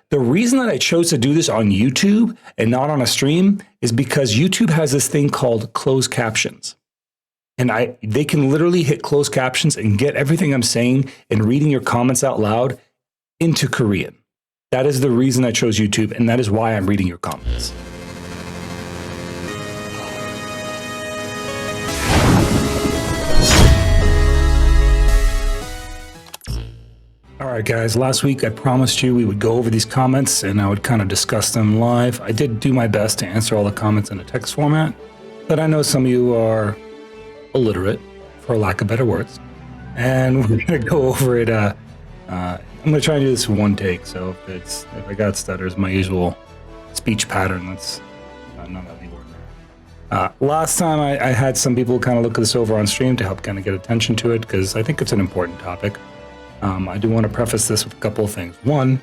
The reason that I chose to do this on YouTube and not on a stream is because YouTube has this thing called closed captions. And they can literally hit closed captions and get everything I'm saying and reading your comments out loud into Korean. That is the reason I chose YouTube, and that is why I'm reading your comments. All right, guys, last week I promised you we would go over these comments and I would kind of discuss them live. I did do my best to answer all the comments in a text format, but I know some of you are illiterate, for lack of better words, and we're going to go over it. I'm going to try and do this in one take, so if I got stutters, my usual speech pattern, that's not that important. Last time I had some people kind of look this over on stream to help kind of get attention to it, because I think it's an important topic. I do want to preface this with a couple of things. One,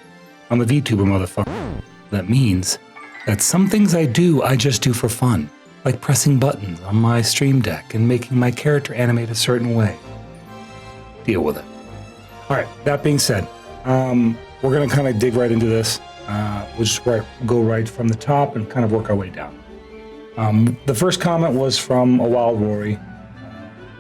I'm a VTuber motherfucker. That means that some things I just do for fun, like pressing buttons on my stream deck and making my character animate a certain way. Deal with it. All right, that being said, we're going to kind of dig right into this. We'll just go right from the top and kind of work our way down. The first comment was from a Wild Rory.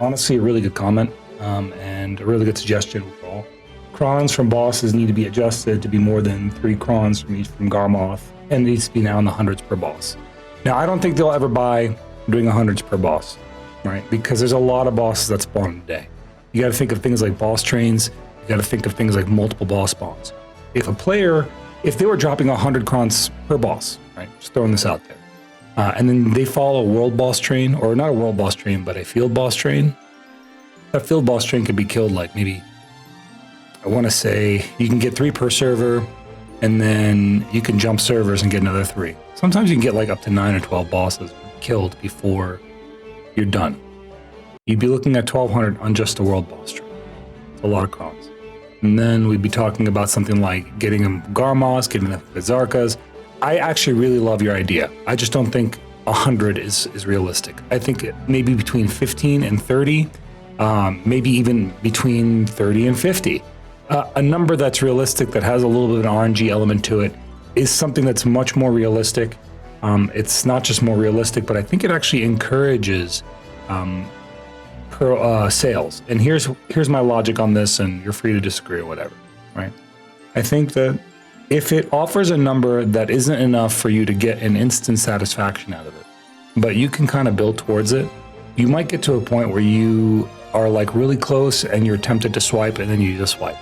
Honestly, a really good comment and a really good suggestion overall. Crons from bosses need to be adjusted to be more than 3 crons from Garmoth, and it needs to be now in the hundreds per boss. Now, I don't think they'll ever buy doing 100s per boss, right? Because there's a lot of bosses that spawn in a day. You got to think of things like boss trains. You got to think of things like multiple boss spawns. If they were dropping 100 crons per boss, right? Just throwing this out there. And then they follow a world boss train, or not a world boss train, but a field boss train. That field boss train could be killed like maybe, I want to say, you can get 3 per server, and then you can jump servers and get another 3. Sometimes you can get like up to 9 or 12 bosses killed before you're done. You'd be looking at 1,200 on just the world boss train. It's a lot of crons. And then we'd be talking about something like getting them Garmoths, getting them Bizarkas. I actually really love your idea. I just don't think 100 is realistic. I think maybe between 15 and 30, maybe even between 30 and 50. A number that's realistic, that has a little bit of an RNG element to it, is something that's much more realistic. It's not just more realistic, but I think it actually encourages sales. And here's my logic on this, and you're free to disagree or whatever, right? I think that if it offers a number that isn't enough for you to get an instant satisfaction out of it, but you can kind of build towards it, you might get to a point where you are like really close and you're tempted to swipe and then you just swipe.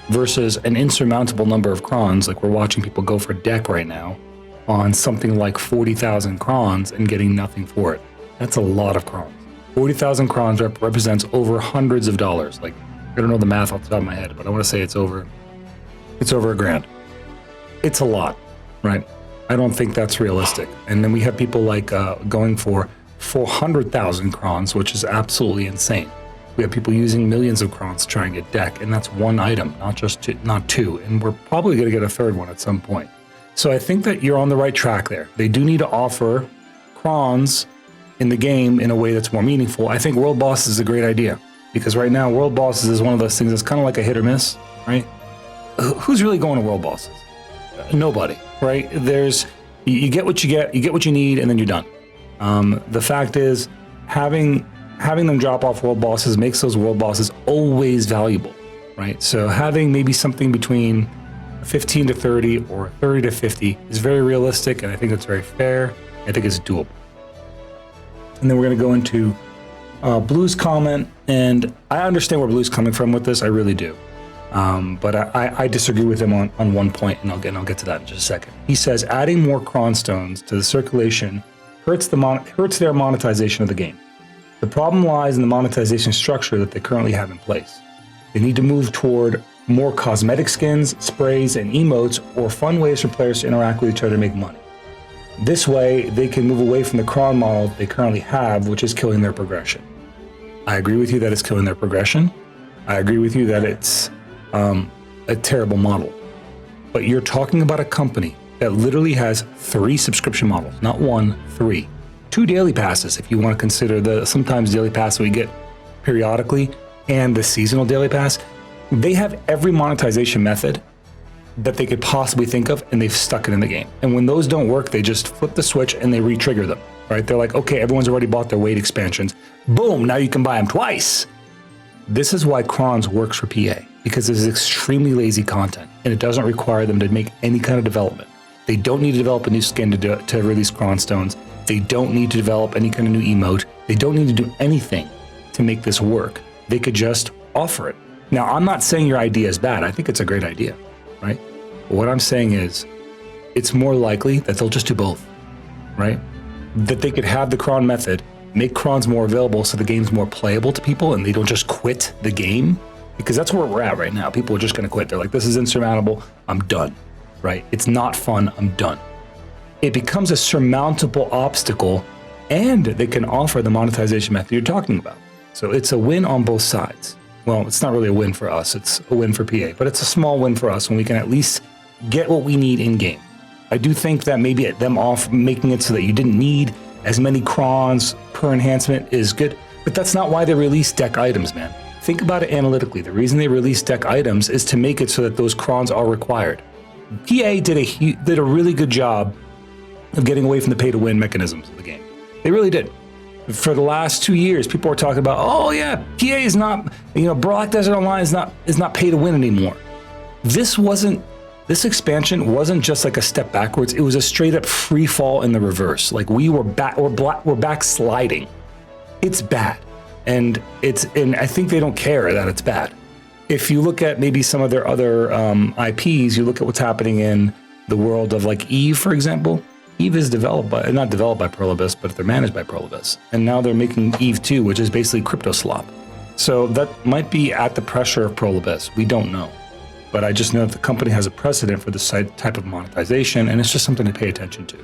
Versus an insurmountable number of crons, like we're watching people go for deck right now on something like 40,000 crons and getting nothing for it. That's a lot of crons. 40,000 crons represents over hundreds of dollars. Like, I don't know the math off the top of my head, but I want to say it's over $1,000. It's a lot, right? I don't think that's realistic. And then we have people like going for 400,000 crons, which is absolutely insane. We have people using millions of crons to try and get deck, and that's one item, not two. And we're probably going to get a third one at some point. So I think that you're on the right track there. They do need to offer crons in the game in a way that's more meaningful. I think world bosses is a great idea, because right now world bosses is one of those things that's kind of like a hit or miss, right? Who's really going to world bosses? Nobody, right? You get what you get, you get what you need, and then you're done. The fact is, having them drop off world bosses makes those world bosses always valuable, right? So having maybe something between 15 to 30 or 30 to 50 is very realistic, and I think it's very fair. I think it's doable. And then we're going to go into Blue's comment, and I understand where Blue's coming from with this. I really do. But I disagree with him on one point, and I'll get to that in just a second. He says adding more cron stones to the circulation hurts their monetization of the game. The problem lies in the monetization structure that they currently have in place. They need to move toward more cosmetic skins, sprays, and emotes, or fun ways for players to interact with each other to make money. This way, they can move away from the cron model they currently have, which is killing their progression. I agree with you that it's killing their progression. I agree with you that it's a terrible model. But you're talking about a company that literally has 3 subscription models, not 1, 3. 2 daily passes, if you want to consider the sometimes daily pass we get periodically and the seasonal daily pass. They have every monetization method that they could possibly think of, and they've stuck it in the game. And when those don't work, they just flip the switch and they re-trigger them, right? They're like, okay, everyone's already bought their weight expansions. Boom, now you can buy them twice. This is why crons works for PA, because it's extremely lazy content and it doesn't require them to make any kind of development. They don't need to develop a new skin to release cron stones. They don't need to develop any kind of new emote. They don't need to do anything to make this work. They could just offer it. Now, I'm not saying your idea is bad. I think it's a great idea, right? But what I'm saying is it's more likely that they'll just do both, right? That they could have the cron method, make crons more available so the game's more playable to people and they don't just quit the game, because that's where we're at right now. People are just going to quit. They're like, this is insurmountable. I'm done, right? It's not fun. I'm done. It becomes a surmountable obstacle, and they can offer the monetization method you're talking about. So it's a win on both sides. Well, it's not really a win for us. It's a win for PA, but it's a small win for us when we can at least get what we need in game. I do think that maybe them off making it so that you didn't need as many crons per enhancement is good, but that's not why they release deck items, man. Think about it analytically. The reason they release deck items is to make it so that those crons are required. PA did a really good job of getting away from the pay-to-win mechanisms of the game. They really did. For the last 2 years, people are talking about, oh yeah, PA is not, Black Desert Online is not pay-to-win anymore. This expansion wasn't just like a step backwards. It was a straight-up free fall in the reverse. Like we're backsliding. It's bad, and I think they don't care that it's bad. If you look at maybe some of their other IPs, you look at what's happening in the world of like Eve, for example. Eve is not developed by Pearl Abyss, but they're managed by Pearl Abyss. And now they're making Eve 2, which is basically crypto slop. So that might be at the pressure of Pearl Abyss. We don't know. But I just know that the company has a precedent for this type of monetization, and it's just something to pay attention to.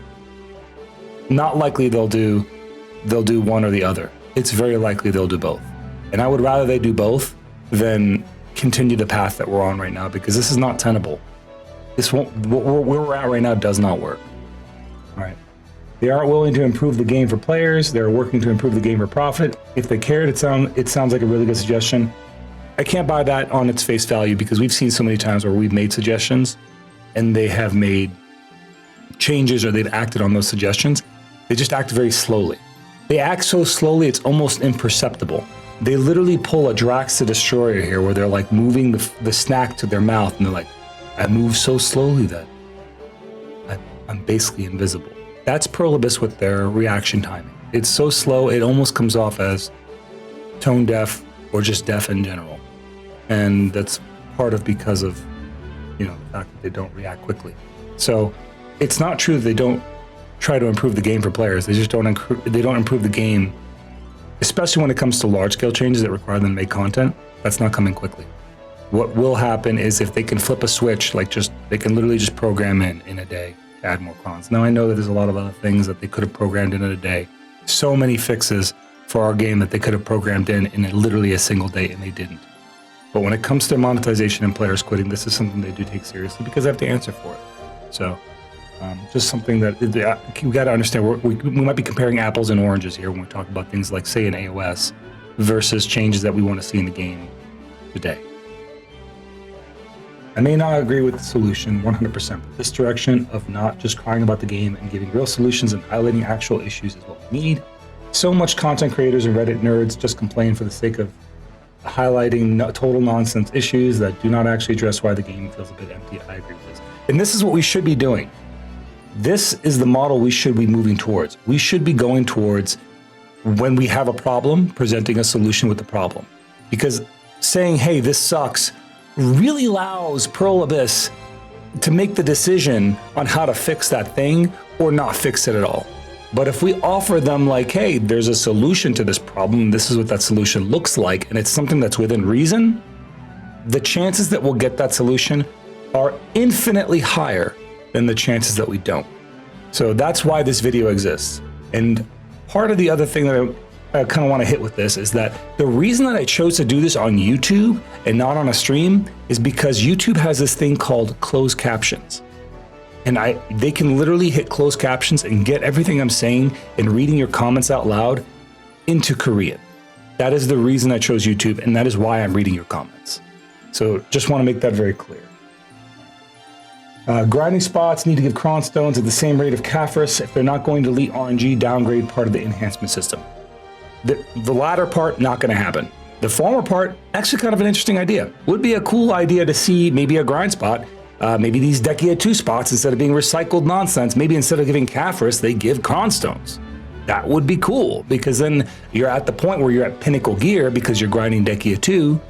Not likely they'll do one or the other. It's very likely they'll do both. And I would rather they do both than continue the path that we're on right now, because this is not tenable. Where we're at right now does not work. All right. They aren't willing to improve the game for players. They're working to improve the game for profit. If they cared, it sounds like a really good suggestion. I can't buy that on its face value, because we've seen so many times where we've made suggestions and they have made changes, or they've acted on those suggestions. They just act very slowly. They act so slowly, it's almost imperceptible. They literally pull a Drax the Destroyer here, where they're like moving the snack to their mouth, and they're like, I move so slowly that I'm basically invisible. That's Pearl Abyss with their reaction timing. It's so slow, it almost comes off as tone deaf or just deaf in general. And that's part of because of, the fact that they don't react quickly. So it's not true that they don't try to improve the game for players. They just don't improve the game, especially when it comes to large scale changes that require them to make content. That's not coming quickly. What will happen is if they can flip a switch, they can literally just program in a day, add more crons. Now I know that there's a lot of other things that they could have programmed in a day. So many fixes for our game that they could have programmed in literally a single day, and they didn't. But when it comes to monetization and players quitting, this is something they do take seriously, because they have to answer for it. So just something that we got to understand. We might be comparing apples and oranges here when we talk about things like, say, an AOS versus changes that we want to see in the game today. I may not agree with the solution 100%, but this direction of not just crying about the game and giving real solutions and highlighting actual issues is what we need. So much content creators and Reddit nerds just complain for the sake of highlighting total nonsense issues that do not actually address why the game feels a bit empty. I agree with this. And this is what we should be doing. This is the model we should be moving towards. We should be going towards, when we have a problem, presenting a solution with the problem. Because saying, hey, this sucks, really allows Pearl Abyss to make the decision on how to fix that thing or not fix it at all. But if we offer them like, hey, there's a solution to this problem, this is what that solution looks like, and it's something that's within reason, the chances that we'll get that solution are infinitely higher than the chances that we don't. So that's why this video exists. And part of the other thing that I kind of want to hit with this is that the reason that I chose to do this on YouTube and not on a stream is because YouTube has this thing called closed captions. And they can literally hit closed captions and get everything I'm saying and reading your comments out loud into Korean. That is the reason I chose YouTube, and that is why I'm reading your comments. So just want to make that very clear. Grinding spots need to give cron stones at the same rate of Caphras. If they're not going to delete RNG, downgrade part of the enhancement system. The latter part, not going to happen. The former part, actually kind of an interesting idea. Would be a cool idea to see maybe a grind spot, maybe these Decia 2 spots, instead of being recycled nonsense, maybe instead of giving Caphras, they give cron stones. That would be cool, because then you're at the point where you're at pinnacle gear because you're grinding Decia 2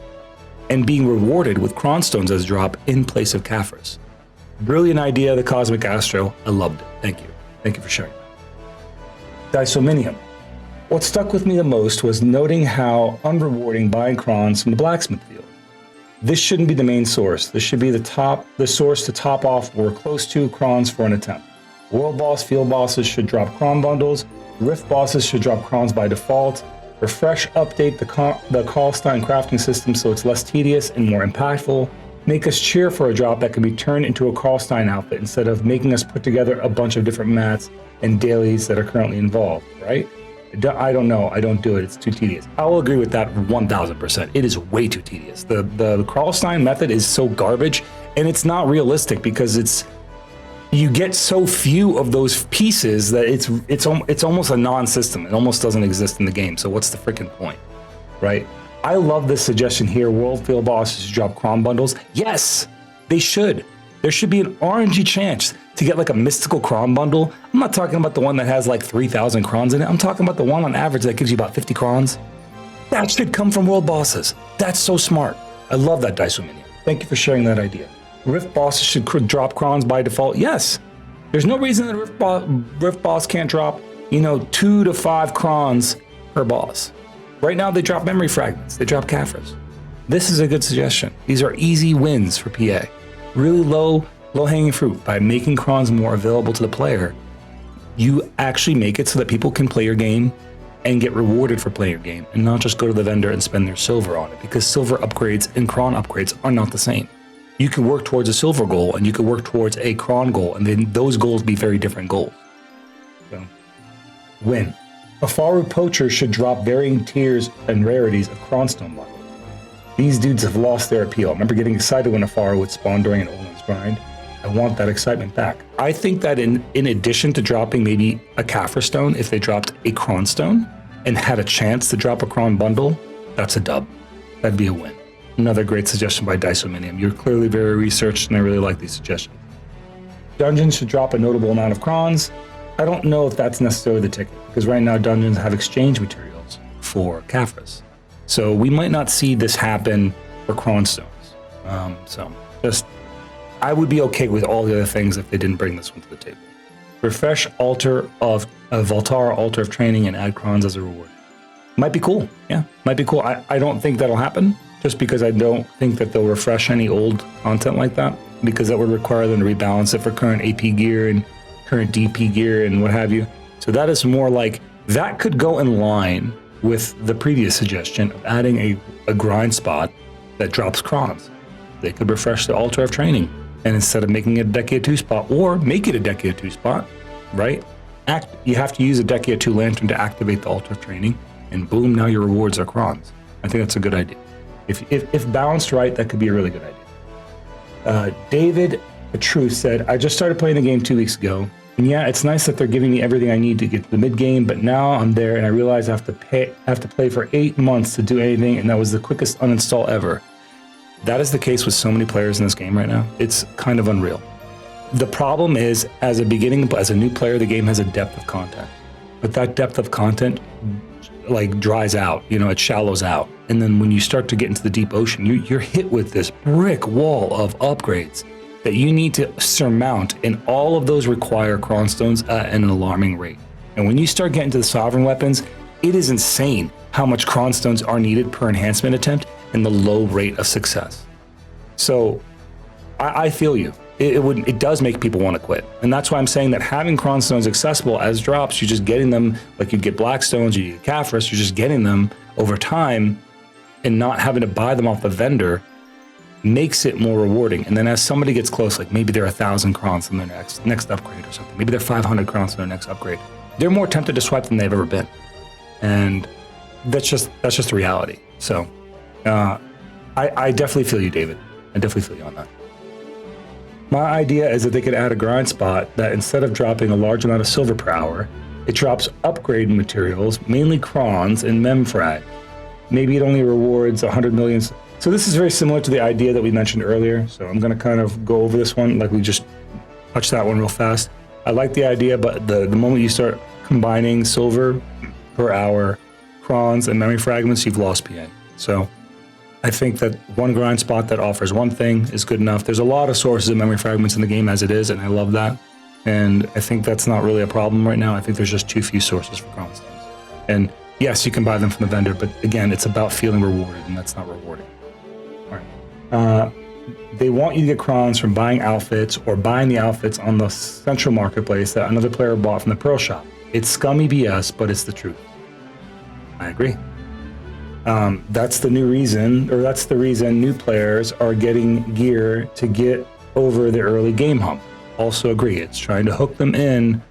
and being rewarded with cron stones as a drop in place of Caphras. Brilliant idea, the Cosmic Astro. I loved it. Thank you. Thank you for sharing. Disominium. What stuck with me the most was noting how unrewarding buying crons from the blacksmith field. This shouldn't be the main source. This should be the source to top off or close to crons for an attempt. World boss, field bosses should drop cron bundles. Rift bosses should drop crons by default. Refresh, update the Karlstein crafting system so it's less tedious and more impactful. Make us cheer for a drop that can be turned into a Karlstein outfit instead of making us put together a bunch of different mats and dailies that are currently involved, right? I don't know. I don't do it. It's too tedious. I'll agree with that 1000%. It is way too tedious. The Karlstein method is so garbage, and it's not realistic because you get so few of those pieces that it's almost a non-system. It almost doesn't exist in the game. So what's the freaking point, right? I love this suggestion here. World field bosses should drop cron bundles. Yes, they should. There should be an RNG chance to get like a mystical cron bundle. I'm not talking about the one that has like 3,000 crons in it. I'm talking about the one on average that gives you about 50 crons. That should come from world bosses. That's so smart. I love that, Disominium. Thank you for sharing that idea. Rift bosses should drop crons by default. Yes. There's no reason that Rift boss can't drop, 2 to 5 crons per boss. Right now they drop memory fragments. They drop Caphras. This is a good suggestion. These are easy wins for PA. Really low-hanging fruit. By making crons more available to the player, you actually make it so that people can play your game and get rewarded for playing your game and not just go to the vendor and spend their silver on it, because silver upgrades and cron upgrades are not the same. You can work towards a silver goal and you can work towards a cron goal, and then those goals be very different goals. So, win. Afaru poachers should drop varying tiers and rarities of cronstone bundles. These dudes have lost their appeal. I remember getting excited when Afaru would spawn during an Olin's grind. I want that excitement back. I think that in addition to dropping maybe a Caphras stone, if they dropped a cron stone and had a chance to drop a cron bundle, that's a dub. That'd be a win. Another great suggestion by Disominium. You're clearly very researched, and I really like these suggestions. Dungeons should drop a notable amount of crons. I don't know if that's necessarily the ticket, because right now dungeons have exchange materials for Caphras. So we might not see this happen for cron stones. I would be okay with all the other things if they didn't bring this one to the table. Refresh altar of Voltara altar of training and add crons as a reward. Might be cool. Yeah, might be cool. I don't think that'll happen, just because I don't think that they'll refresh any old content like that, because that would require them to rebalance it for current AP gear and current DP gear and what have you. So that is more like, that could go in line with the previous suggestion of adding a grind spot that drops crons. They could refresh the altar of training, and instead of making it a Decia 2 spot, or make it a Decia 2 spot, right? You have to use a Decia 2 lantern to activate the altar of training, and boom, now your rewards are crons. I think that's a good idea. If balanced right, that could be a really good idea. David True said, I just started playing the game 2 weeks ago, and yeah, it's nice that they're giving me everything I need to get to the mid game, but now I'm there and I realize I have to play for 8 months to do anything, and that was the quickest uninstall ever. That is the case with so many players in this game right now. It's kind of unreal. The problem is, as a new player, the game has a depth of content, but that depth of content like dries out, it shallows out. And then when you start to get into the deep ocean, you're hit with this brick wall of upgrades that you need to surmount, and all of those require cron stones at an alarming rate. And when you start getting to the sovereign weapons, it is insane how much cron stones are needed per enhancement attempt and the low rate of success. So I feel you. It does make people want to quit. And that's why I'm saying that having cron stones accessible as drops, you're just getting them like you get black stones, you get Caphras, you're just getting them over time and not having to buy them off the vendor makes it more rewarding. And then as somebody gets close, like maybe they're 1,000 crons in their next upgrade or something, maybe they're 500 crons in their next upgrade, they're more tempted to swipe than they've ever been. And that's just the reality. So I definitely feel you, David. I definitely feel you on that. My idea is that they could add a grind spot that instead of dropping a large amount of silver per hour, it drops upgrade materials, mainly crons and memfrag. Maybe it only rewards 100 million. So this is very similar to the idea that we mentioned earlier. So I'm going to kind of go over this one, like we just touched that one real fast. I like the idea, but the moment you start combining silver per hour, crons, and memory fragments, you've lost PA. So I think that one grind spot that offers one thing is good enough. There's a lot of sources of memory fragments in the game as it is, and I love that. And I think that's not really a problem right now. I think there's just too few sources for crons. And yes, you can buy them from the vendor, but again, it's about feeling rewarded, and that's not rewarding. All right. They want you to get crons from buying outfits or buying the outfits on the central marketplace that another player bought from the Pearl shop. It's scummy BS, but it's the truth. I agree. That's the new reason, or that's the reason new players are getting gear to get over the early game hump. Also agree. It's trying to hook them in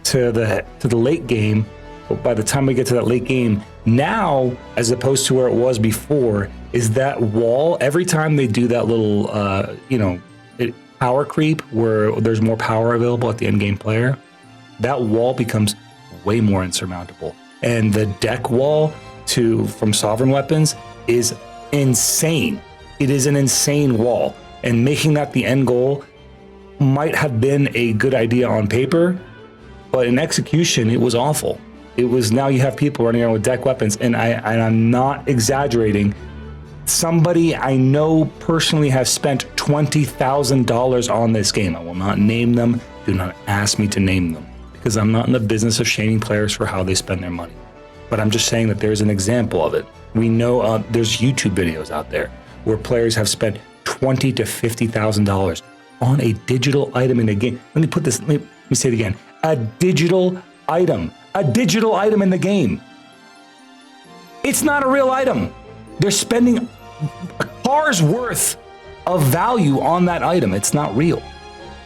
to the late game. But by the time we get to that late game, now, as opposed to where it was before, is that wall, every time they do that little, power creep where there's more power available at the end game player, that wall becomes way more insurmountable. And the deck wall from sovereign weapons is insane. It is an insane wall. And making that the end goal might have been a good idea on paper, but in execution, it was awful. It was, now you have people running around with deck weapons, and I'm not exaggerating. Somebody I know personally has spent $20,000 on this game. I will not name them. Do not ask me to name them, because I'm not in the business of shaming players for how they spend their money. But I'm just saying that there's an example of it. We know there's YouTube videos out there where players have spent $20,000 to $50,000 on a digital item in a game. Let me say it again. A digital item in the game. It's not a real item. They're spending a car's worth of value on that item. It's not real.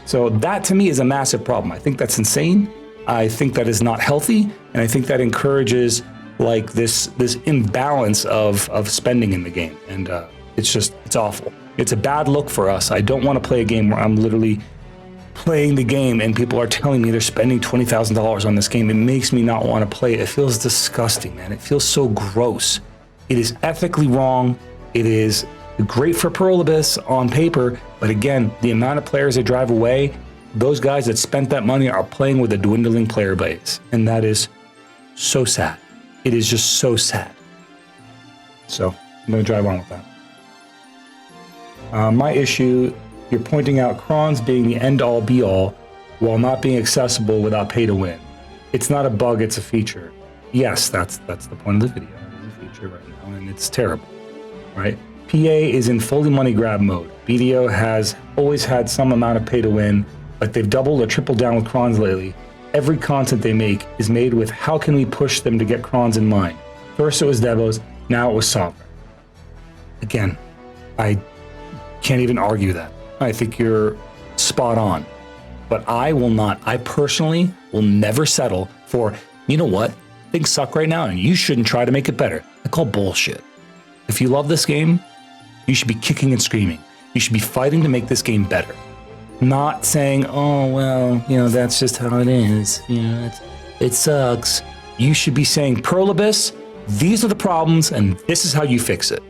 So that to me is a massive problem. I think that's insane. I think that is not healthy. And I think that encourages like this imbalance of spending in the game. And it's awful. It's a bad look for us. I don't want to play a game where I'm literally playing the game and people are telling me they're spending $20,000 on this game. It makes me not want to play it. It feels disgusting, man. It feels so gross. It is ethically wrong. It is great for Pearl Abyss on paper, but again, the amount of players that drive away, those guys that spent that money are playing with a dwindling player base, and that is so sad. It is just so sad. So I'm going to drive on with that. My issue, you're pointing out crons being the end-all be-all while not being accessible without pay to win. It's not a bug, it's a feature. Yes, that's the point of the video. It's a feature right now, and it's terrible, right? PA is in fully money grab mode. BDO has always had some amount of pay to win, but they've doubled or tripled down with crons lately. Every content they make is made with how can we push them to get crons in mind. First it was Devos, now it was Sovereign. Again, I can't even argue that. I think you're spot on. But I personally will never settle for, you know what, things suck right now and you shouldn't try to make it better. I call bullshit. If you love this game, you should be kicking and screaming. You should be fighting to make this game better. Not saying, oh, well, that's just how it is. It sucks. You should be saying, Pearl Abyss, these are the problems and this is how you fix it.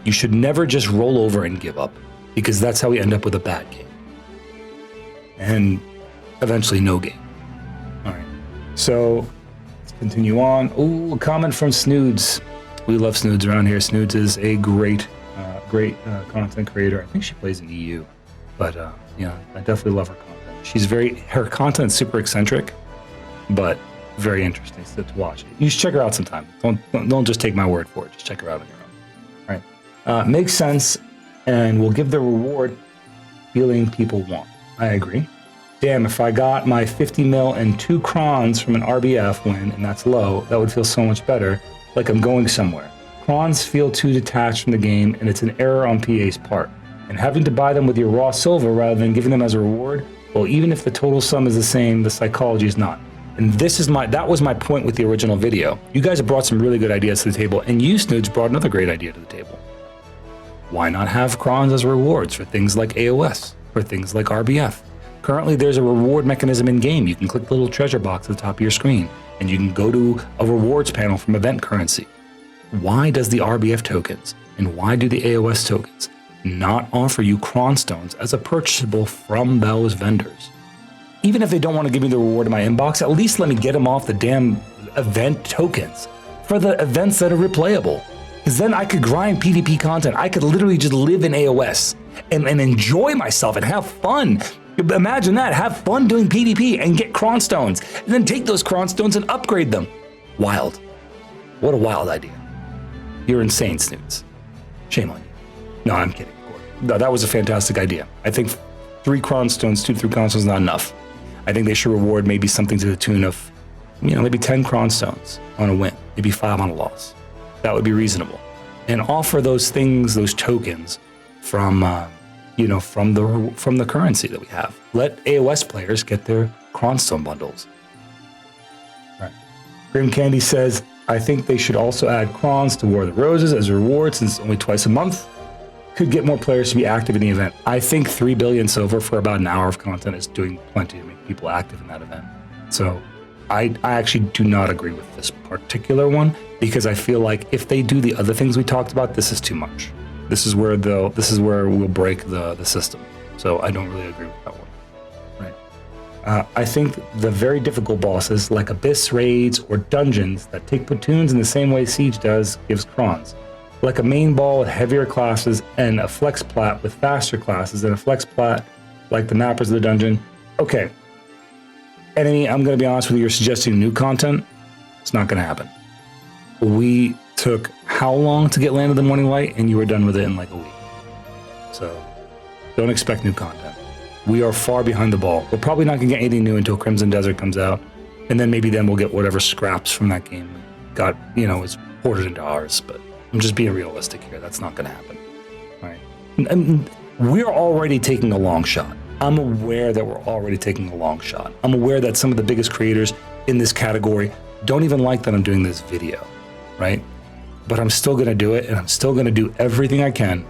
You should never just roll over and give up, because that's how we end up with a bad game. And eventually no game. All right, so let's continue on. Ooh, a comment from Snoods. We love Snoods around here. Snoods is a great content creator. I think she plays in EU, but yeah, I definitely love her content. Her content's super eccentric, but very interesting to watch. You should check her out sometime. Don't just take my word for it. Just check her out on your own. All right. Makes sense and will give the reward feeling people want. I agree. Damn, if I got my 50 mil and 2 crons from an RBF win, and that's low, that would feel so much better, like I'm going somewhere. Crons feel too detached from the game, and it's an error on PA's part. And having to buy them with your raw silver rather than giving them as a reward, well, even if the total sum is the same, the psychology is not. And that was my point with the original video. You guys have brought some really good ideas to the table, and you, Snoods, brought another great idea to the table. Why not have crons as rewards for things like AOS? for things like RBF. Currently, there's a reward mechanism in game. You can click the little treasure box at the top of your screen, and you can go to a rewards panel from event currency. Why does the RBF tokens and why do the AOS tokens not offer you cron stones as a purchasable from those vendors? Even if they don't want to give me the reward in my inbox, at least let me get them off the damn event tokens for the events that are replayable. Because then I could grind PvP content. I could literally just live in AOS and enjoy myself and have fun. Imagine that, have fun doing PvP and get cron stones, and then take those cron stones and upgrade them. Wild. What a wild idea. You're insane, Snoots. Shame on you. No, I'm kidding. No, that was a fantastic idea. I think 2 to 3 cron stones is not enough. I think they should reward maybe something to the tune of, maybe 10 cron stones on a win, maybe 5 on a loss. That would be reasonable. And offer those things, those tokens from the currency that we have. Let AOS players get their cronstone bundles. All right. Grim Candy says, I think they should also add crons to War of the Roses as a reward since it's only twice a month. Could get more players to be active in the event. I think 3 billion silver for about an hour of content is doing plenty to make people active in that event. So I actually do not agree with this particular one because I feel like if they do the other things we talked about, this is too much. This is where we'll break the system. So I don't really agree with that one. Right. I think the very difficult bosses like Abyss raids or dungeons that take platoons in the same way Siege does gives crons. Like a main ball with heavier classes and a flex plat with faster classes and a flex plat like the mappers of the dungeon. Okay. Enemy, I'm going to be honest with you, you're suggesting new content. It's not going to happen. We took how long to get Land of the Morning Light, and you were done with it in like a week. So don't expect new content. We are far behind the ball. We're probably not going to get anything new until Crimson Desert comes out, and then maybe then we'll get whatever scraps from that game is ported into ours. But I'm just being realistic here. That's not going to happen. All right. And we're already taking a long shot. I'm aware that we're already taking a long shot. I'm aware that some of the biggest creators in this category don't even like that I'm doing this video, right? But I'm still going to do it, and I'm still going to do everything I can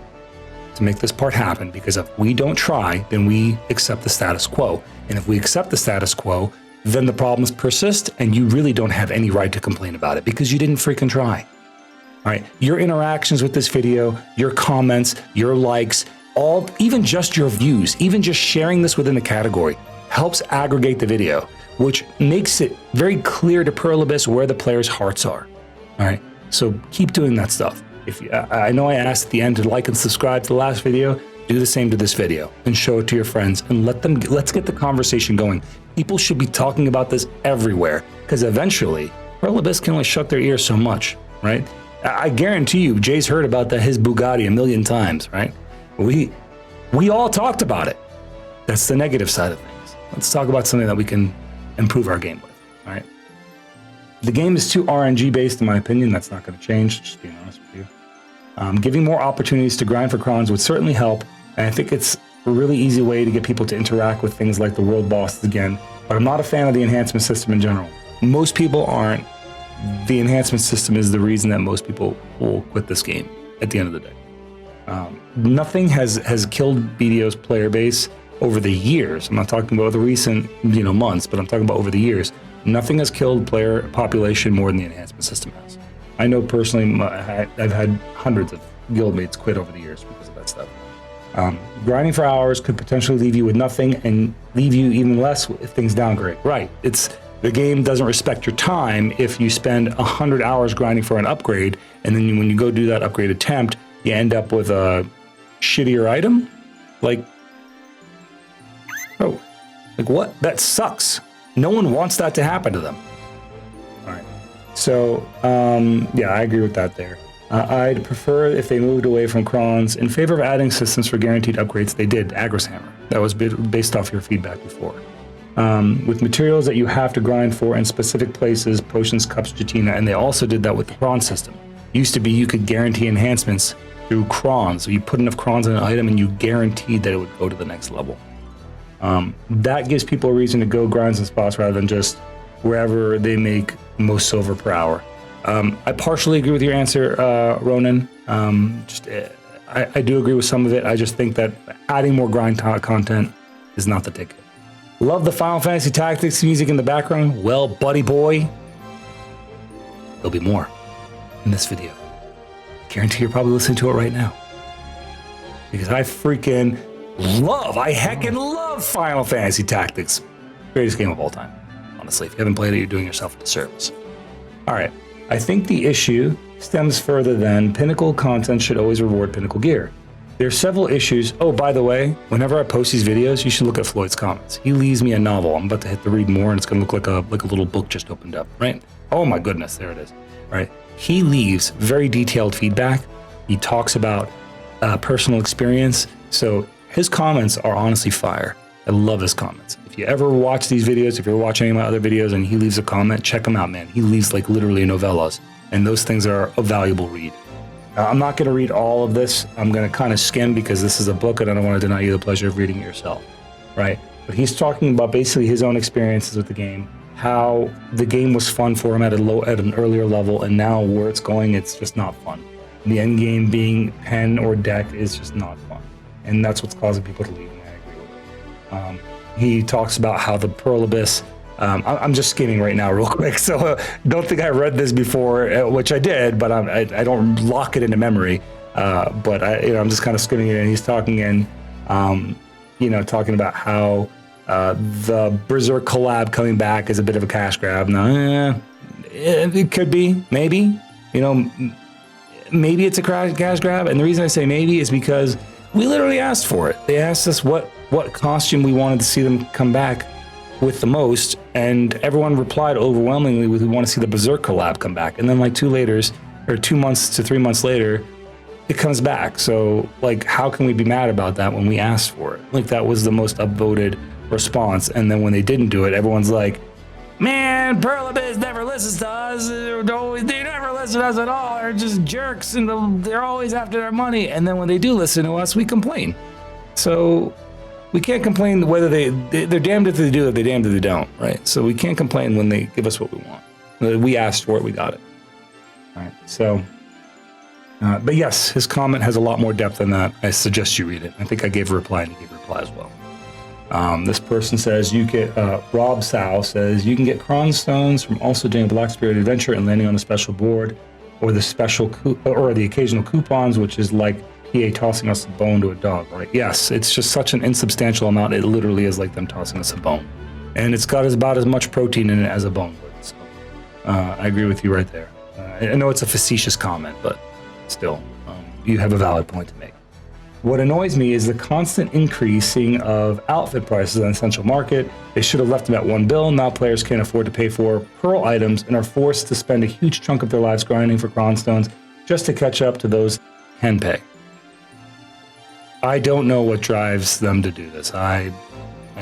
to make this part happen, because if we don't try, then we accept the status quo. And if we accept the status quo, then the problems persist, and you really don't have any right to complain about it because you didn't freaking try. All right, your interactions with this video, your comments, your likes, even just your views, even just sharing this within the category helps aggregate the video, which makes it very clear to Perlibus where the players' hearts are. All right, so keep doing that stuff. I know I asked at the end to like and subscribe to the last video. Do the same to this video and show it to your friends and let's get the conversation going. People should be talking about this everywhere because eventually Perlibus can only shut their ears so much, right? I guarantee you, Jay's heard about his Bugatti a million times, right? We all talked about it. That's the negative side of things. Let's talk about something that we can improve our game with, all right? The game is too RNG based, in my opinion. That's not going to change, just being honest with you. Giving more opportunities to grind for crons would certainly help, and I think it's a really easy way to get people to interact with things like the world bosses again, but I'm not a fan of the enhancement system in general. Most people aren't. The enhancement system is the reason that most people will quit this game at the end of the day. Nothing has killed BDO's player base over the years. I'm not talking about the recent months, but I'm talking about over the years. Nothing has killed player population more than the enhancement system has. I know personally, I've had hundreds of guildmates quit over the years because of that stuff. Grinding for hours could potentially leave you with nothing and leave you even less if things downgrade. Right, the game doesn't respect your time if you spend 100 hours grinding for an upgrade, and then when you go do that upgrade attempt, you end up with a shittier item? Like what? That sucks. No one wants that to happen to them. All right. So, yeah, I agree with that there. I'd prefer if they moved away from crons. In favor of adding systems for guaranteed upgrades, they did. Agris Hammer. That was based off your feedback before. With materials that you have to grind for in specific places, potions, cups, Jatina, and they also did that with the cron system. Used to be you could guarantee enhancements through crons. So you put enough crons in an item and you guaranteed that it would go to the next level. That gives people a reason to go grind some spots rather than just wherever they make most silver per hour. I partially agree with your answer, Ronan. I do agree with some of it. I just think that adding more grind content is not the ticket. Love the Final Fantasy Tactics music in the background. Well, buddy boy, there'll be more in this video. Guarantee you're probably listening to it right now. Because I freaking I heckin' love Final Fantasy Tactics. Greatest game of all time. Honestly, if you haven't played it, you're doing yourself a disservice. All right, I think the issue stems further than Pinnacle content should always reward Pinnacle gear. There are several issues. Oh, by the way, whenever I post these videos, you should look at Floyd's comments. He leaves me a novel. I'm about to hit the read more, and it's gonna look like a little book just opened up, right? Oh my goodness, there it is, right? He leaves very detailed feedback. He talks about personal experience. So his comments are honestly fire. I love his comments. If you ever watch these videos, if you're watching any of my other videos and he leaves a comment, check him out, man. He leaves like literally novellas, and those things are a valuable read. I'm not going to read all of this. I'm going to kind of skim because this is a book and I don't want to deny you the pleasure of reading it yourself, right? But he's talking about basically his own experiences with the game, how the game was fun for him at an earlier level, and now where it's going, it's just not fun. The end game being pen or deck is just not fun, and that's what's causing people to leave. And I agree with it. He talks about how the Pearl Abyss. I'm just skimming right now real quick, so don't think I read this before, which I did, but I don't lock it into memory. But I'm just kind of skimming it, and he's talking talking about how the Berserk collab coming back is a bit of a cash grab. Now, it could be, maybe, maybe it's a cash grab, and the reason I say maybe is because we literally asked for it. They asked us what costume we wanted to see them come back with the most, and everyone replied overwhelmingly with, we want to see the Berserk collab come back. And then like 2 months to 3 months later, it comes back. So like, how can we be mad about that when we asked for it? Like, that was the most upvoted response. And then when they didn't do it, everyone's like, man, Pearl Abyss never listens to us. They never listen to us at all. They're just jerks, and they're always after their money. And then when they do listen to us, we complain. So we can't complain whether they're damned if they do it, they're damned if they don't, right? So we can't complain when they give us what we want. We asked for it, we got it. All right, so, but yes, his comment has a lot more depth than that. I suggest you read it. I think I gave a reply, and he gave a reply as well. This person says, Rob Sal says, you can get cron stones from also doing a Black Spirit adventure and landing on a special board, or the occasional coupons, which is like PA tossing us a bone to a dog, right? Yes, it's just such an insubstantial amount. It literally is like them tossing us a bone. And it's got about as much protein in it as a bone would. So I agree with you right there. I know it's a facetious comment, but still, you have a valid point to make. What annoys me is the constant increasing of outfit prices on the essential market. They should have left them at $1 bill. Now players can't afford to pay for Pearl items and are forced to spend a huge chunk of their lives grinding for cron stones just to catch up to those can pay. I don't know what drives them to do this. I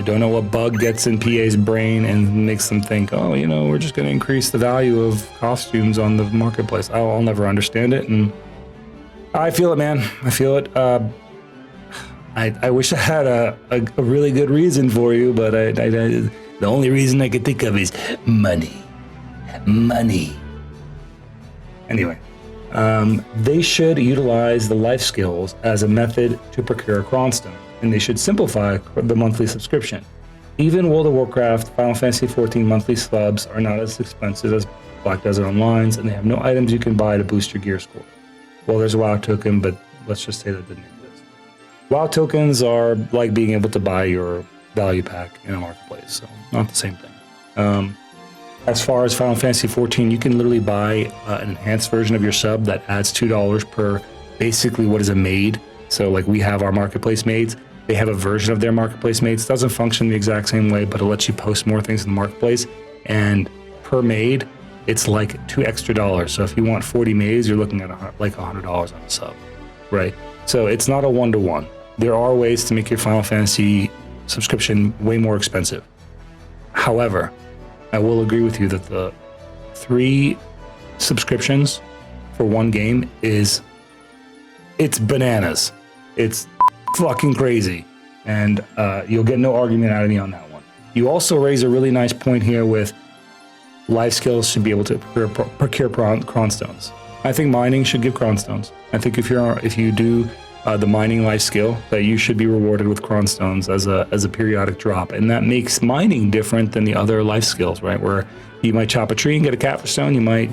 don't know what bug gets in PA's brain and makes them think, oh, we're just going to increase the value of costumes on the marketplace. I'll never understand it, and I feel it, man. I feel it. I wish I had a really good reason for you, but the only reason I could think of is money. Money. Anyway. They should utilize the life skills as a method to procure a cron stone, and they should simplify the monthly subscription. Even World of Warcraft, Final Fantasy XIV monthly subs are not as expensive as Black Desert Online's, and they have no items you can buy to boost your gear score. Well, there's a WoW token, but let's just say that didn't exist. WoW tokens are like being able to buy your value pack in a marketplace, so not the same thing. As far as Final Fantasy XIV, you can literally buy an enhanced version of your sub that adds $2 per basically what is a maid. So like we have our marketplace maids. They have a version of their marketplace maids. Doesn't function the exact same way, but it lets you post more things in the marketplace. And per maid, it's like $2 extra. So if you want 40 maids, you're looking at like $100 on a sub, right? So it's not a one-to-one. There are ways to make your Final Fantasy subscription way more expensive. However, I will agree with you that the 3 subscriptions for one game it's bananas. It's fucking crazy. And you'll get no argument out of me on that one. You also raise a really nice point here with life skills should be able to procure cron stones. I think mining should give cron stones. I think if you do the mining life skill, that you should be rewarded with cron stones as a periodic drop, and that makes mining different than the other life skills, right? Where you might chop a tree and get a cat for stone, you might,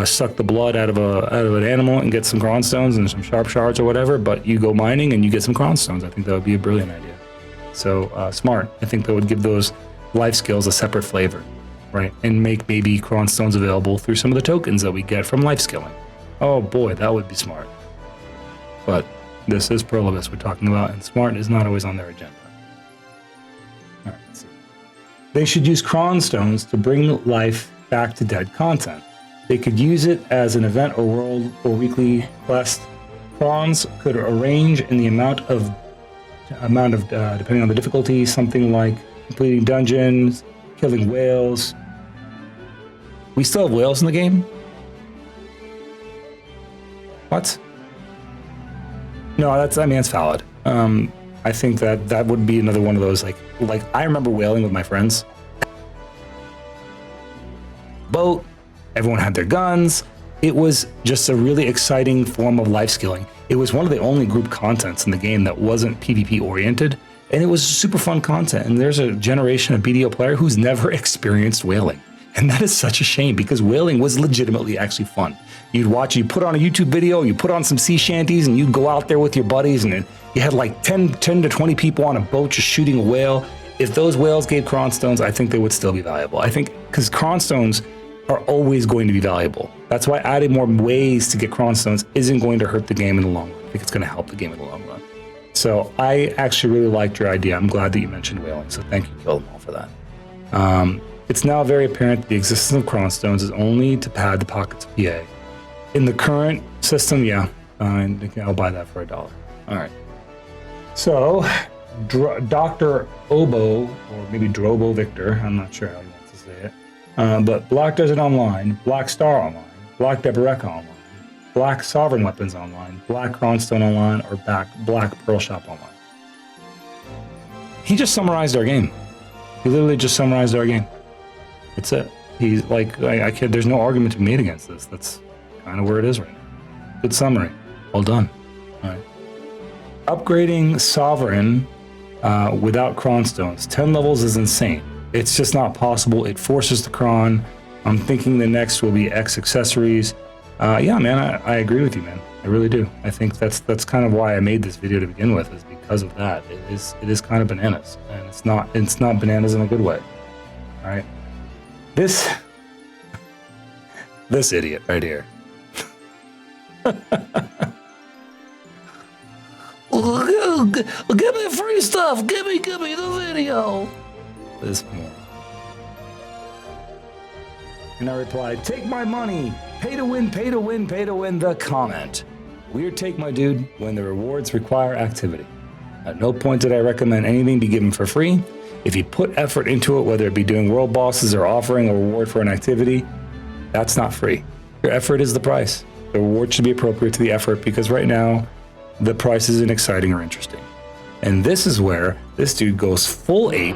suck the blood out of an animal and get some cron stones and some sharp shards or whatever, but you go mining and you get some cron stones. I think that would be a brilliant idea. So smart. I think that would give those life skills a separate flavor, right? And make maybe cron stones available through some of the tokens that we get from life skilling. Oh boy, that would be smart. But this is Prolibus we're talking about, and smart is not always on their agenda. All right, let's see. They should use cron stones to bring life back to dead content. They could use it as an event or world or weekly quest. Crons could arrange in the amount of depending on the difficulty, something like completing dungeons, killing whales. We still have whales in the game? What? No, that's valid. I think that would be another one of those, like I remember whaling with my friends. Boat, everyone had their guns. It was just a really exciting form of life skilling. It was one of the only group contents in the game that wasn't PvP oriented, and it was super fun content. And there's a generation of BDO player who's never experienced whaling. And that is such a shame, because whaling was legitimately actually fun. You'd watch, you put on a YouTube video, you put on some sea shanties, and you'd go out there with your buddies, and you had like 10 to 20 people on a boat just shooting a whale. If those whales gave cron stones, I think they would still be valuable. I think because cron stones are always going to be valuable. That's why adding more ways to get cron stones isn't going to hurt the game in the long run. I think it's going to help the game in the long run. So I actually really liked your idea. I'm glad that you mentioned whaling, so thank you, Killmall, for that. It's now very apparent that the existence of cron stones is only to pad the pockets of PA. In the current system, yeah, I'll buy that for $1. All right. So, Dr. Obo, or maybe Drobo Victor, I'm not sure how he wants to say it, but Black Desert Online, Black Star Online, Black Deboreka Online, Black Sovereign Weapons Online, Black Cronstone Online, or Black Pearl Shop Online. He just summarized our game. He literally just summarized our game. That's it. He's like, I can't, there's no argument to be made against this. That's kind of where it is right now. Good summary. Well done. All right. Upgrading Sovereign without cron stones. 10 levels is insane. It's just not possible. It forces the cron. I'm thinking the next will be X accessories. Yeah, man, I agree with you, man. I really do. I think that's kind of why I made this video to begin with, is because of that. It is kind of bananas, and it's not bananas in a good way. All right. This idiot right here. Give me free stuff. Give me the video. This moron. And I replied, take my money. Pay to win, pay to win, pay to win. The comment. Weird take, my dude, when the rewards require activity. At no point did I recommend anything be given for free. If you put effort into it, whether it be doing world bosses or offering a reward for an activity, that's not free. Your effort is the price. The reward should be appropriate to the effort, because right now, the price isn't exciting or interesting. And this is where this dude goes full ape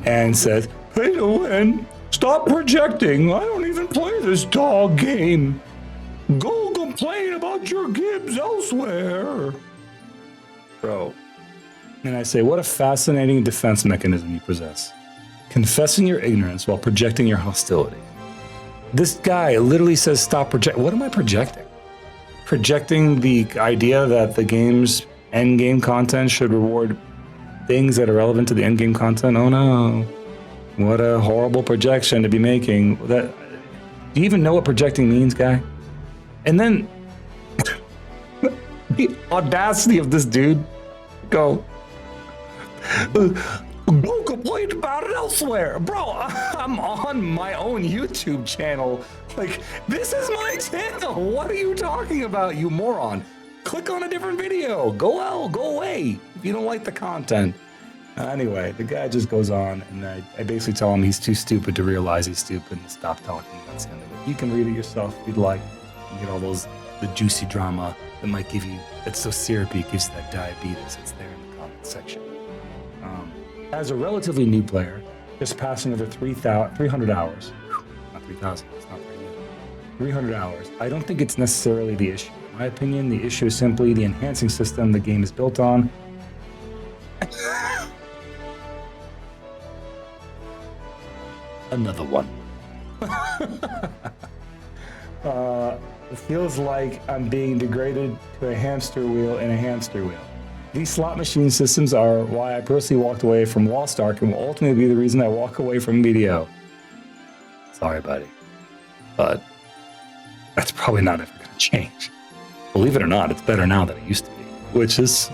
and says, pay to win. Stop projecting. I don't even play this dog game. Go complain about your Gibbs elsewhere. Bro. And I say, what a fascinating defense mechanism you possess. Confessing your ignorance while projecting your hostility. This guy literally says, stop projecting. What am I projecting? Projecting the idea that the game's endgame content should reward things that are relevant to the endgame content? Oh no. What a horrible projection to be making. Do you even know what projecting means, guy? And then the audacity of this dude. Go complain about it elsewhere. Bro, I'm on my own YouTube channel. Like, this is my channel. What are you talking about, you moron? Click on a different video. Go away if you don't like the content. Anyway, the guy just goes on, and I basically tell him he's too stupid to realize he's stupid and stop talking. That's the end of it. You can read it yourself if you'd like. You get all the juicy drama that might give you, it's so syrupy, it gives you that diabetes. It's there in the comments section. As a relatively new player, just passing over 300 hours, not 3,000, it's not very new, 300 hours, I don't think it's necessarily the issue. my opinion, the issue is simply the enhancing system the game is built on. Another one. It feels like I'm being degraded to a hamster wheel in a hamster wheel. These slot machine systems are why I personally walked away from Lost Ark and will ultimately be the reason I walk away from BDO. Sorry, buddy. But that's probably not ever going to change. Believe it or not, it's better now than it used to be, which is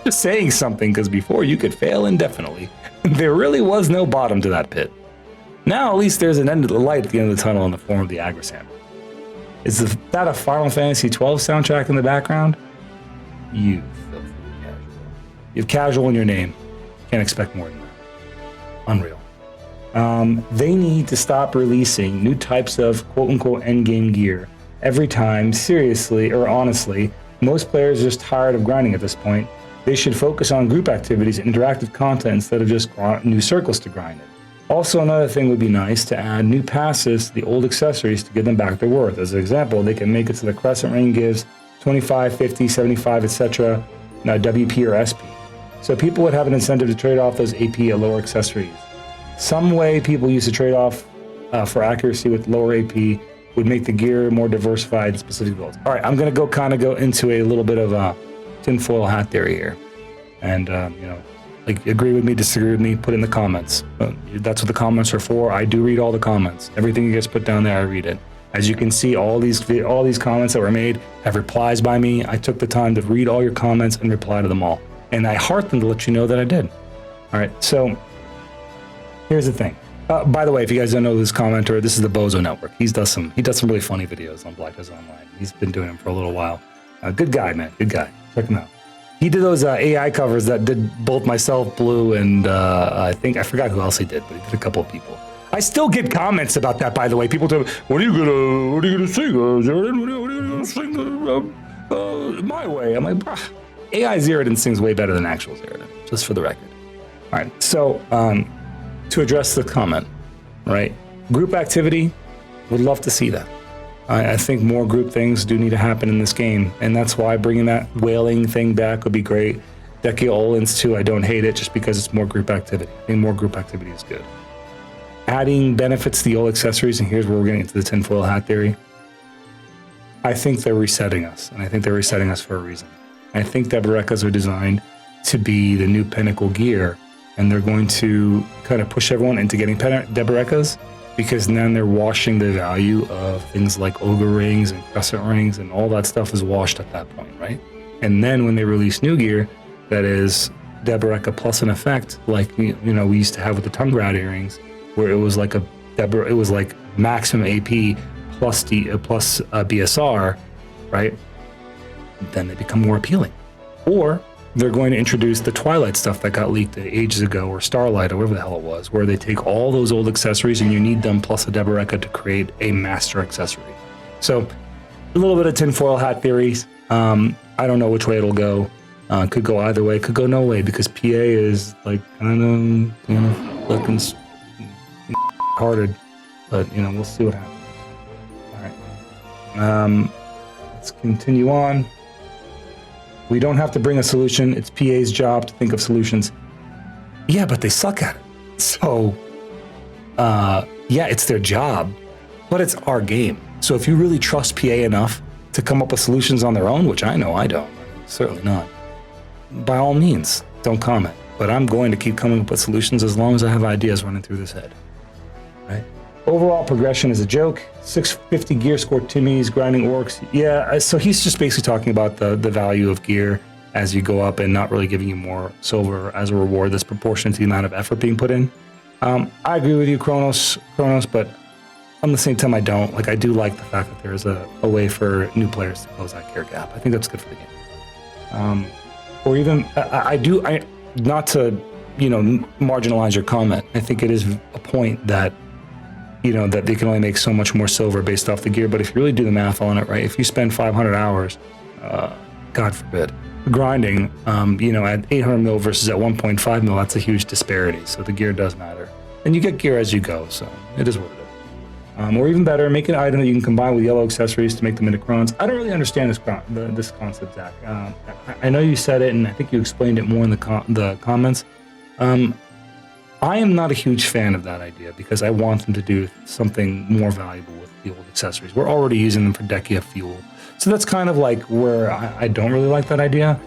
just saying something, because before you could fail indefinitely. There really was no bottom to that pit. Now at least there's an end of the light at the end of the tunnel in the form of the Agrisam. Is that a Final Fantasy XII soundtrack in the background? You filthy casual. You have casual in your name. Can't expect more than that. Unreal. They need to stop releasing new types of quote-unquote endgame gear every time. Seriously, or honestly, most players are just tired of grinding at this point. They should focus on group activities and interactive content instead of just new circles to grind in. Also, another thing would be nice to add new passes to the old accessories to give them back their worth. As an example, they can make it so the Crescent Ring gives 25, 50, 75, etc. WP or SP. So people would have an incentive to trade off those AP at lower accessories. Some way people used to trade off for accuracy with lower AP would make the gear more diversified in specific builds. All right, I'm going to go into a little bit of a tinfoil hat theory here. And, like, agree with me, disagree with me, put in the comments. That's what the comments are for. I do read all the comments. Everything you guys put down there, I read it. As you can see, all these comments that were made have replies by me. I took the time to read all your comments and reply to them all. And I heart them to let you know that I did. All right, so here's the thing. By the way, if you guys don't know this commenter, this is the Bozo Network. He does some really funny videos on Black Guys Online. He's been doing them for a little while. Good guy, man. Good guy. Check him out. He did those AI covers that did both myself, Blue, and I forgot who else he did, but he did a couple of people. I still get comments about that, by the way. People tell me, what are you gonna sing, Zeroden? What are you gonna sing my way? I'm like, bruh. AI Zeroden sings way better than actual Zeroden, just for the record. All right, so to address the comment, right? Group activity, would love to see that. I think more group things do need to happen in this game, and that's why bringing that whaling thing back would be great. Decky Olins too, I don't hate it just because it's more group activity. I think more group activity is good. Adding benefits to the old accessories, and here's where we're getting into the tinfoil hat theory. I think they're resetting us, and I think they're resetting us for a reason. I think Deberekas are designed to be the new pinnacle gear, and they're going to kind of push everyone into getting Deberekas, because then they're washing the value of things like Ogre Rings and Crescent Rings, and all that stuff is washed at that point, right? And then when they release new gear, that is Debereka plus an effect, like we used to have with the Tongue Grad earrings, where it was like it was like maximum AP plus BSR, right? Then they become more appealing. Or they're going to introduce the Twilight stuff that got leaked ages ago, or Starlight, or whatever the hell it was, where they take all those old accessories and you need them plus a Debereka to create a master accessory. So a little bit of tinfoil hat theories. I don't know which way it'll go. Could go either way, could go no way, because PA is like kind of looking hearted, but we'll see what happens. All right. Let's continue on. We don't have to bring a solution. It's PA's job to think of solutions. Yeah, but they suck at it. So, yeah, it's their job, but it's our game. So if you really trust PA enough to come up with solutions on their own, which I know I don't, certainly not, by all means, don't comment. But I'm going to keep coming up with solutions as long as I have ideas running through this head. Right? Overall progression is a joke. 650 gear score Timmy's grinding orcs. Yeah, so he's just basically talking about the value of gear as you go up and not really giving you more silver as a reward that's proportionate to the amount of effort being put in. I agree with you, Kronos, but on the same time, I don't. Like, I do like the fact that there's a way for new players to close that gear gap. I think that's good for the game. Or even, not to, marginalize your comment. I think it is a point that that they can only make so much more silver based off the gear. But if you really do the math on it, right, if you spend 500 hours, God forbid, grinding, at 800 mil versus at 1.5 mil, that's a huge disparity. So the gear does matter. And you get gear as you go, so it is what it is. Or even better, make an item that you can combine with yellow accessories to make them into crons. I don't really understand this concept, Zach. I know you said it, and I think you explained it more in the comments. I am not a huge fan of that idea because I want them to do something more valuable with the old accessories. We're already using them for Dekia fuel. So that's kind of like where I don't really like that idea.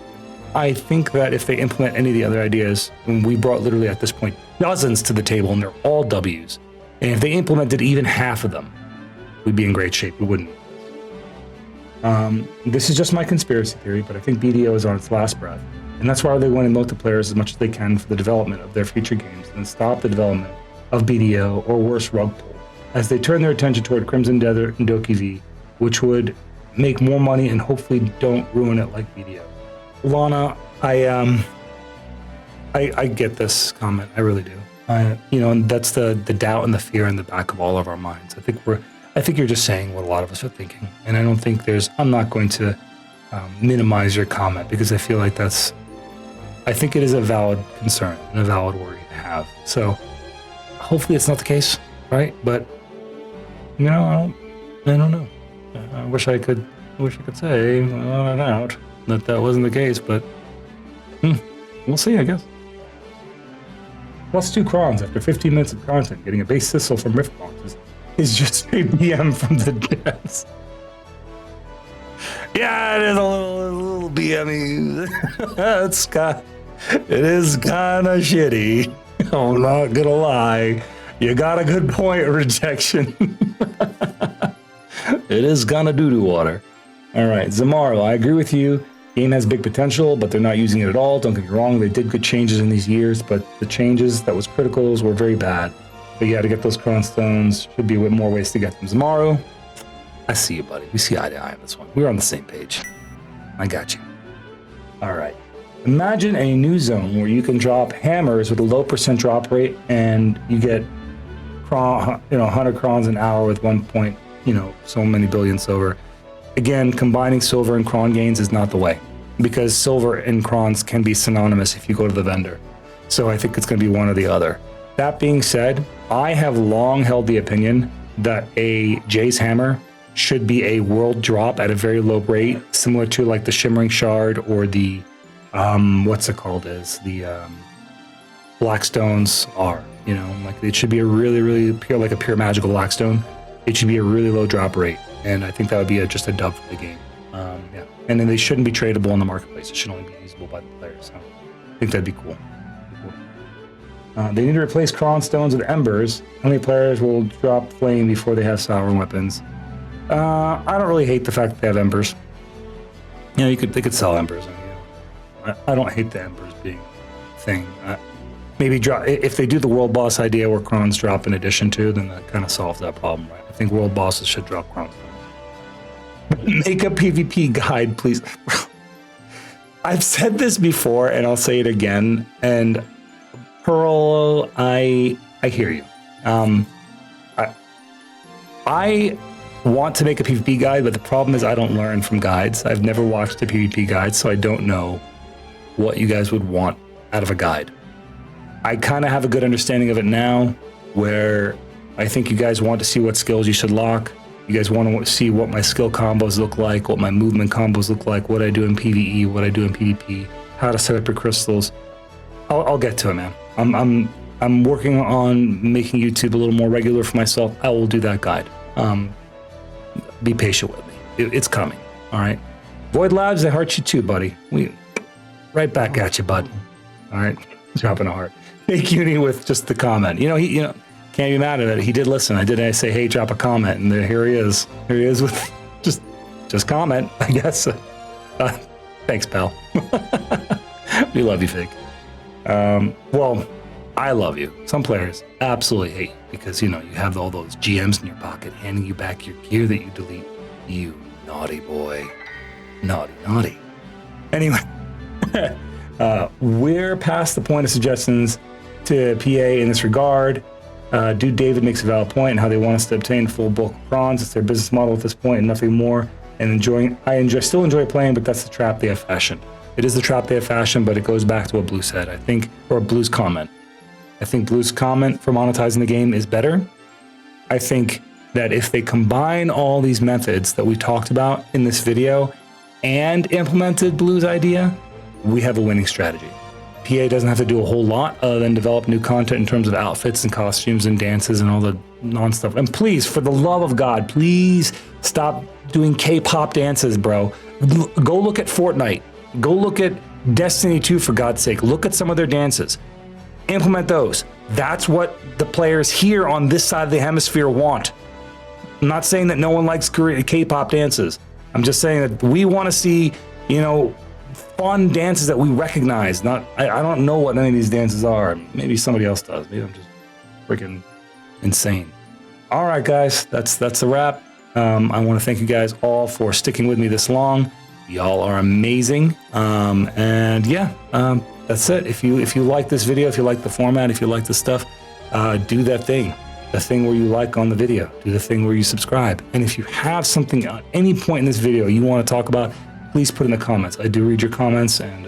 I think that if they implement any of the other ideas, and we brought literally at this point dozens to the table and they're all W's, and if they implemented even half of them, we'd be in great shape. We wouldn't. This is just my conspiracy theory, but I think BDO is on its last breath. And that's why they want to multiplayer as much as they can for the development of their future games and stop the development of BDO or worse, rug pull, as they turn their attention toward Crimson Desert and Doki V, which would make more money and hopefully don't ruin it like BDO. Lana, I get this comment. I really do. And that's the doubt and the fear in the back of all of our minds. I think you're just saying what a lot of us are thinking. And I don't think I'm not going to minimize your comment because I feel like I think it is a valid concern and a valid worry to have. So hopefully it's not the case, right? But I don't know. I wish I could say without a doubt that wasn't the case, but we'll see, I guess. Plus 2 crons after 15 minutes of content. Getting a base thistle from Rift Boxes is just a BM from the depths. Yeah, it is a little BM-y. It is kind of shitty. I'm not gonna lie. You got a good point, rejection. It is kind of doo-doo water. All right, Zamaro, I agree with you. Game has big potential, but they're not using it at all. Don't get me wrong, they did good changes in these years, but the changes that was critical were very bad. But yeah, to get those cron stones, should be more ways to get them. Zamaro, I see you, buddy. We see eye to eye on this one. We're on the same page. I got you. All right. Imagine a new zone where you can drop hammers with a low % drop rate, and you get 100 crons an hour with 1 point, so many billion silver. Again, combining silver and cron gains is not the way, because silver and crons can be synonymous if you go to the vendor. So I think it's going to be one or the other. That being said, I have long held the opinion that a Jay's hammer should be a world drop at a very low rate, similar to like the Shimmering Shard or the, the Blackstones are, like it should be a really, really pure, like a pure magical Blackstone. It should be a really low drop rate. And I think that would be just a dub for the game. Yeah. And then they shouldn't be tradable in the marketplace. It should only be usable by the players. So I think that'd be cool. They need to replace cron stones with embers. How many players will drop flame before they have sovereign weapons? I don't really hate the fact that they have embers. They could sell embers. I don't hate the embers being a thing. Maybe drop if they do the world boss idea where crons drop in addition to, then that kind of solves that problem, right? I think world bosses should drop crons. Make a PvP guide, please. I've said this before, and I'll say it again. And Pearl, I hear you. I want to make a PvP guide, but the problem is I don't learn from guides. I've never watched a PvP guide, so I don't know what you guys would want out of a guide. I kind of have a good understanding of it now, where I think you guys want to see what skills you should lock. You guys want to see what my skill combos look like, what my movement combos look like, what I do in PvE, what I do in PvP, how to set up your crystals. I'll get to it, man. I'm working on making YouTube a little more regular for myself. I will do that guide. Be patient with me. It's coming. All right. Void Labs, they heart you too, buddy. We right back at you, bud. All right. Dropping a heart. Fake Uni with just the comment. He can't be mad at it. He did listen. I say, hey, drop a comment, and here he is. Here he is with just comment, I guess. Thanks, pal. We love you, Fake. Well, I love you. Some players absolutely hate you because, you have all those GMs in your pocket handing you back your gear that you delete. You naughty boy. Naughty. Anyway, we're past the point of suggestions to PA in this regard. Dude David makes a valid point in how they want us to obtain full bulk crons. It's their business model at this point and nothing more. And still enjoy playing, but that's the trap they have fashioned. It is the trap they have fashioned, but it goes back to what Blue said, I think, or Blue's comment. I think Blue's comment for monetizing the game is better. I think that if they combine all these methods that we talked about in this video and implemented Blue's idea, we have a winning strategy. PA doesn't have to do a whole lot other than develop new content in terms of outfits and costumes and dances and all the non-stuff. And please, for the love of God, please stop doing K-pop dances, bro. Go look at Fortnite. Go look at Destiny 2, for God's sake. Look at some of their dances. Implement those. That's what the players here on this side of the hemisphere want. I'm not saying that no one likes K-pop dances. I'm just saying that we want to see, you know, fun dances that we recognize. I don't know what any of these dances are. Maybe somebody else does. Maybe I'm just freaking insane. All right, guys, that's a wrap. I want to thank you guys all for sticking with me this long. Y'all are amazing. And yeah, that's it. If you like this video, if you like the format, if you like the stuff, do that thing. The thing where you like on the video. Do the thing where you subscribe. And if you have something at any point in this video you want to talk about, please put in the comments. I do read your comments, and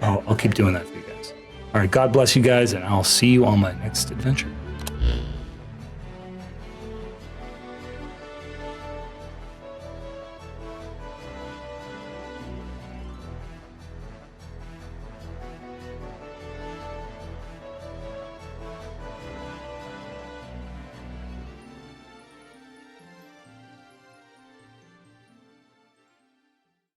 I'll keep doing that for you guys. All right, God bless you guys, and I'll see you on my next adventure.